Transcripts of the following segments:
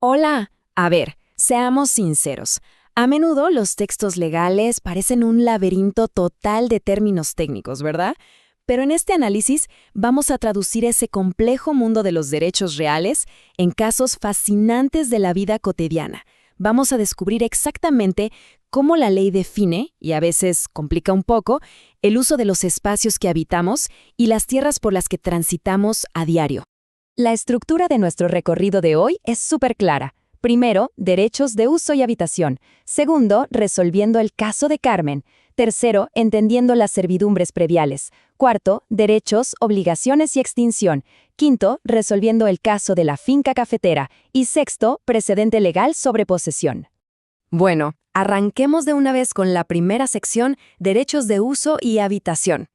Hola. A ver, seamos sinceros. A menudo los textos legales parecen un laberinto total de términos técnicos, ¿verdad? Pero en este análisis vamos a traducir ese complejo mundo de los derechos reales en casos fascinantes de la vida cotidiana. Vamos a descubrir exactamente cómo la ley define, y a veces complica un poco, el uso de los espacios que habitamos y las tierras por las que transitamos a diario. La estructura de nuestro recorrido de hoy es súper clara. Primero, derechos de uso y habitación. Segundo, resolviendo el caso de Carmen. Tercero, entendiendo las servidumbres prediales. Cuarto, derechos, obligaciones y extinción. Quinto, resolviendo el caso de la finca cafetera. Y sexto, precedente legal sobre posesión. Bueno, arranquemos de una vez con la primera sección, derechos de uso y habitación.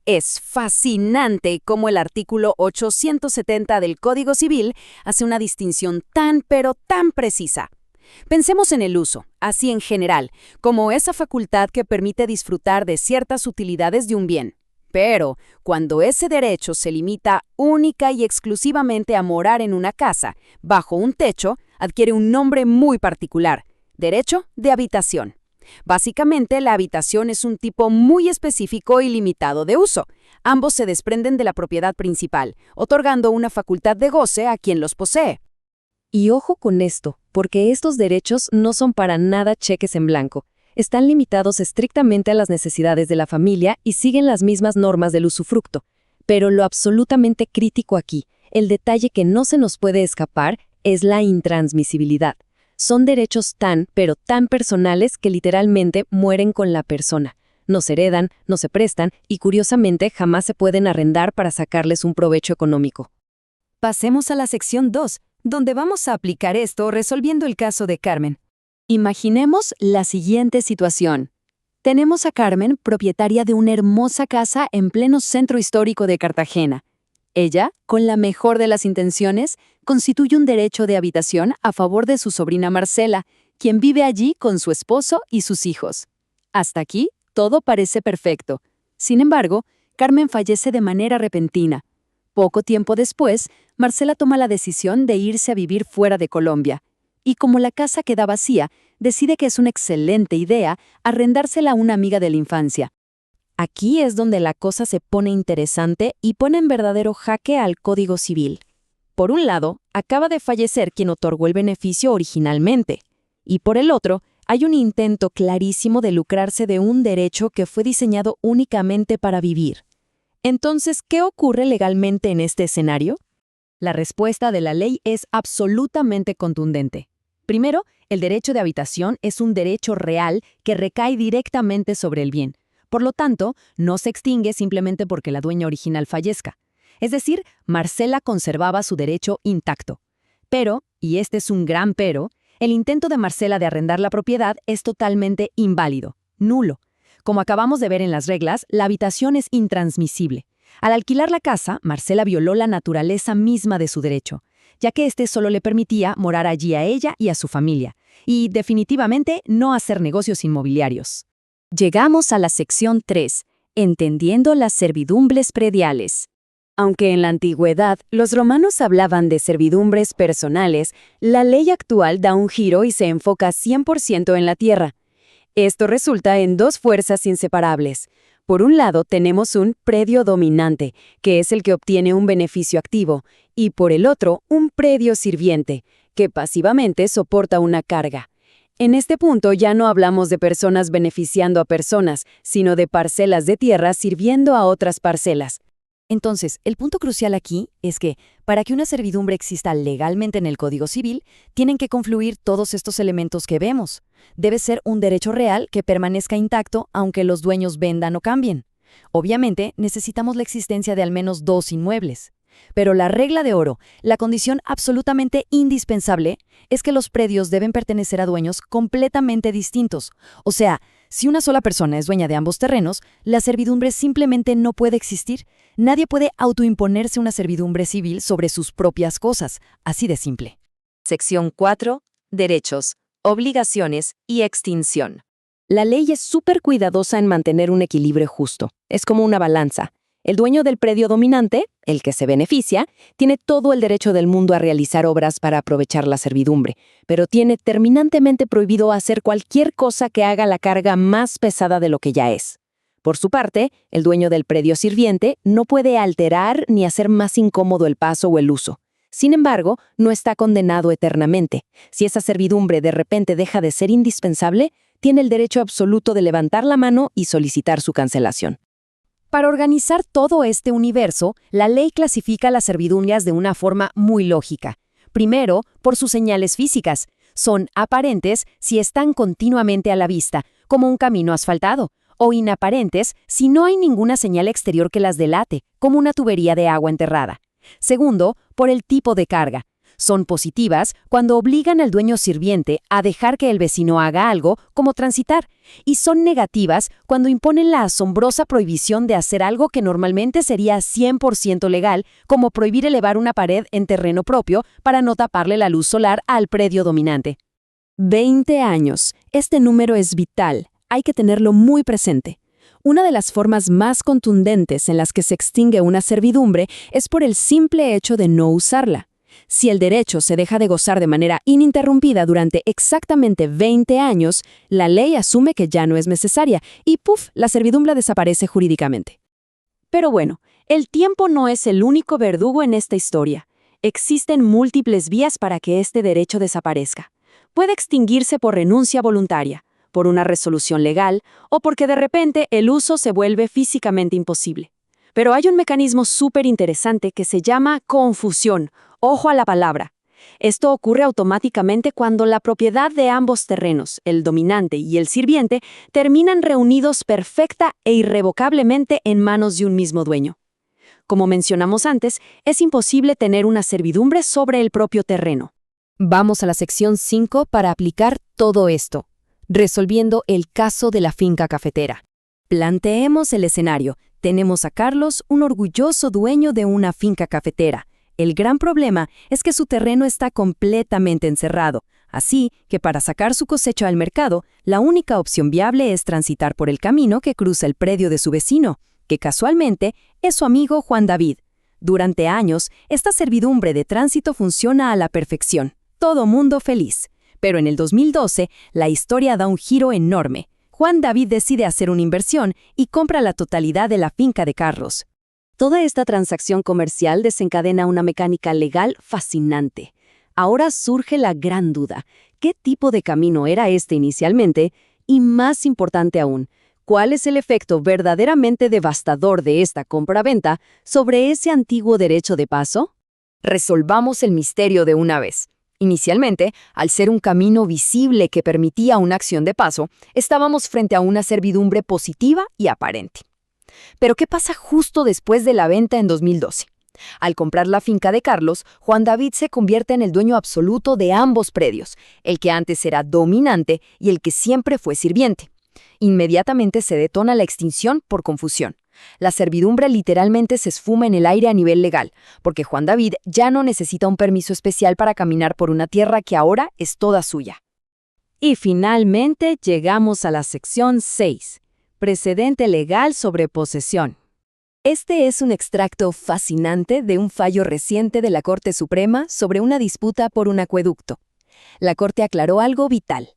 Es fascinante cómo el artículo 870 del Código Civil hace una distinción tan pero tan precisa. Pensemos en el uso, así en general, como esa facultad que permite disfrutar de ciertas utilidades de un bien. Pero, cuando ese derecho se limita única y exclusivamente a morar en una casa, bajo un techo, adquiere un nombre muy particular: derecho de habitación. Básicamente, la habitación es un tipo muy específico y limitado de uso. Ambos se desprenden de la propiedad principal, otorgando una facultad de goce a quien los posee. Y ojo con esto, porque estos derechos no son para nada cheques en blanco. Están limitados estrictamente a las necesidades de la familia y siguen las mismas normas del usufructo. Pero lo absolutamente crítico aquí, el detalle que no se nos puede escapar, es la intransmisibilidad. Son derechos tan, pero tan personales que literalmente mueren con la persona. No se heredan, no se prestan y curiosamente jamás se pueden arrendar para sacarles un provecho económico. Pasemos a la sección 2, donde vamos a aplicar esto resolviendo el caso de Carmen. Imaginemos la siguiente situación. Tenemos a Carmen, propietaria de una hermosa casa en pleno centro histórico de Cartagena. Ella, con la mejor de las intenciones, constituye un derecho de habitación a favor de su sobrina Marcela, quien vive allí con su esposo y sus hijos. Hasta aquí, todo parece perfecto. Sin embargo, Carmen fallece de manera repentina. Poco tiempo después, Marcela toma la decisión de irse a vivir fuera de Colombia. Y como la casa queda vacía, decide que es una excelente idea arrendársela a una amiga de la infancia. Aquí es donde la cosa se pone interesante y pone en verdadero jaque al Código Civil. Por un lado, acaba de fallecer quien otorgó el beneficio originalmente, y por el otro, hay un intento clarísimo de lucrarse de un derecho que fue diseñado únicamente para vivir. Entonces, ¿qué ocurre legalmente en este escenario? La respuesta de la ley es absolutamente contundente. Primero, el derecho de habitación es un derecho real que recae directamente sobre el bien. Por lo tanto, no se extingue simplemente porque la dueña original fallezca. Es decir, Marcela conservaba su derecho intacto. Pero, y este es un gran pero, el intento de Marcela de arrendar la propiedad es totalmente inválido, nulo. Como acabamos de ver en las reglas, la habitación es intransmisible. Al alquilar la casa, Marcela violó la naturaleza misma de su derecho, ya que éste solo le permitía morar allí a ella y a su familia, y definitivamente no hacer negocios inmobiliarios. Llegamos a la sección 3, entendiendo las servidumbres prediales. Aunque en la antigüedad los romanos hablaban de servidumbres personales, la ley actual da un giro y se enfoca 100% en la tierra. Esto resulta en dos fuerzas inseparables. Por un lado tenemos un predio dominante, que es el que obtiene un beneficio activo, y por el otro un predio sirviente, que pasivamente soporta una carga. En este punto ya no hablamos de personas beneficiando a personas, sino de parcelas de tierra sirviendo a otras parcelas. Entonces, el punto crucial aquí es que, para que una servidumbre exista legalmente en el Código Civil, tienen que confluir todos estos elementos que vemos. Debe ser un derecho real que permanezca intacto aunque los dueños vendan o cambien. Obviamente, necesitamos la existencia de al menos dos inmuebles. Pero la regla de oro, la condición absolutamente indispensable, es que los predios deben pertenecer a dueños completamente distintos. O sea, si una sola persona es dueña de ambos terrenos, la servidumbre simplemente no puede existir. Nadie puede autoimponerse una servidumbre civil sobre sus propias cosas, así de simple. Sección 4. Derechos, obligaciones y extinción. La ley es súper cuidadosa en mantener un equilibrio justo. Es como una balanza. El dueño del predio dominante, el que se beneficia, tiene todo el derecho del mundo a realizar obras para aprovechar la servidumbre, pero tiene terminantemente prohibido hacer cualquier cosa que haga la carga más pesada de lo que ya es. Por su parte, el dueño del predio sirviente no puede alterar ni hacer más incómodo el paso o el uso. Sin embargo, no está condenado eternamente. Si esa servidumbre de repente deja de ser indispensable, tiene el derecho absoluto de levantar la mano y solicitar su cancelación. Para organizar todo este universo, la ley clasifica las servidumbrias de una forma muy lógica. Primero, por sus señales físicas. Son aparentes si están continuamente a la vista, como un camino asfaltado, o inaparentes si no hay ninguna señal exterior que las delate, como una tubería de agua enterrada. Segundo, por el tipo de carga. Son positivas cuando obligan al dueño sirviente a dejar que el vecino haga algo, como transitar, y son negativas cuando imponen la asombrosa prohibición de hacer algo que normalmente sería 100% legal, como prohibir elevar una pared en terreno propio para no taparle la luz solar al predio dominante. 20 años. Este número es vital. Hay que tenerlo muy presente. Una de las formas más contundentes en las que se extingue una servidumbre es por el simple hecho de no usarla. Si el derecho se deja de gozar de manera ininterrumpida durante exactamente 20 años, la ley asume que ya no es necesaria y ¡puf!, la servidumbre desaparece jurídicamente. Pero bueno, el tiempo no es el único verdugo en esta historia. Existen múltiples vías para que este derecho desaparezca. Puede extinguirse por renuncia voluntaria, por una resolución legal o porque de repente el uso se vuelve físicamente imposible. Pero hay un mecanismo súper interesante que se llama confusión. Ojo a la palabra. Esto ocurre automáticamente cuando la propiedad de ambos terrenos, el dominante y el sirviente, terminan reunidos perfecta e irrevocablemente en manos de un mismo dueño. Como mencionamos antes, es imposible tener una servidumbre sobre el propio terreno. Vamos a la sección 5 para aplicar todo esto. Resolviendo el caso de la finca cafetera. Planteemos el escenario. Tenemos a Carlos, un orgulloso dueño de una finca cafetera. El gran problema es que su terreno está completamente encerrado, así que para sacar su cosecha al mercado, la única opción viable es transitar por el camino que cruza el predio de su vecino, que casualmente es su amigo Juan David. Durante años, esta servidumbre de tránsito funciona a la perfección. Todo mundo feliz. Pero en el 2012, la historia da un giro enorme. Juan David decide hacer una inversión y compra la totalidad de la finca de Carlos. Toda esta transacción comercial desencadena una mecánica legal fascinante. Ahora surge la gran duda. ¿Qué tipo de camino era este inicialmente? Y más importante aún, ¿cuál es el efecto verdaderamente devastador de esta compra-venta sobre ese antiguo derecho de paso? Resolvamos el misterio de una vez. Inicialmente, al ser un camino visible que permitía una acción de paso, estábamos frente a una servidumbre positiva y aparente. Pero ¿qué pasa justo después de la venta en 2012? Al comprar la finca de Carlos, Juan David se convierte en el dueño absoluto de ambos predios, el que antes era dominante y el que siempre fue sirviente. Inmediatamente se detona la extinción por confusión. La servidumbre literalmente se esfuma en el aire a nivel legal, porque Juan David ya no necesita un permiso especial para caminar por una tierra que ahora es toda suya. Y finalmente llegamos a la sección 6, precedente legal sobre posesión. Este es un extracto fascinante de un fallo reciente de la Corte Suprema sobre una disputa por un acueducto. La Corte aclaró algo vital.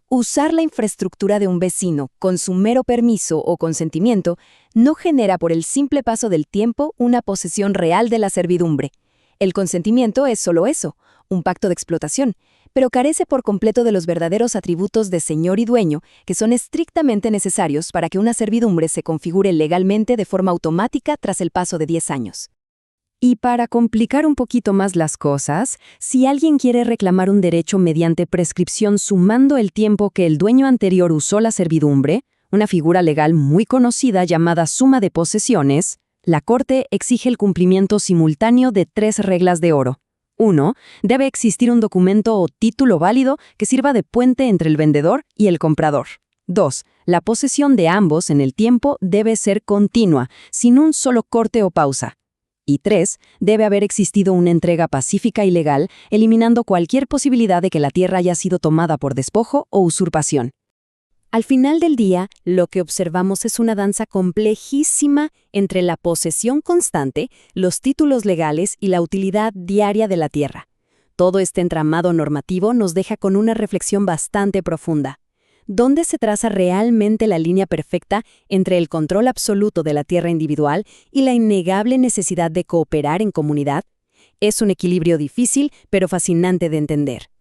Usar la infraestructura de un vecino con su mero permiso o consentimiento no genera por el simple paso del tiempo una posesión real de la servidumbre. El consentimiento es solo eso, un pacto de explotación, pero carece por completo de los verdaderos atributos de señor y dueño que son estrictamente necesarios para que una servidumbre se configure legalmente de forma automática tras el paso de 10 años. Y para complicar un poquito más las cosas, si alguien quiere reclamar un derecho mediante prescripción sumando el tiempo que el dueño anterior usó la servidumbre, una figura legal muy conocida llamada suma de posesiones, la Corte exige el cumplimiento simultáneo de 3 reglas de oro. 1. Debe existir un documento o título válido que sirva de puente entre el vendedor y el comprador. 2. La posesión de ambos en el tiempo debe ser continua, sin un solo corte o pausa. Y 3. Debe haber existido una entrega pacífica y legal, eliminando cualquier posibilidad de que la tierra haya sido tomada por despojo o usurpación. Al final del día, lo que observamos es una danza complejísima entre la posesión constante, los títulos legales y la utilidad diaria de la tierra. Todo este entramado normativo nos deja con una reflexión bastante profunda. ¿Dónde se traza realmente la línea perfecta entre el control absoluto de la tierra individual y la innegable necesidad de cooperar en comunidad? Es un equilibrio difícil, pero fascinante de entender.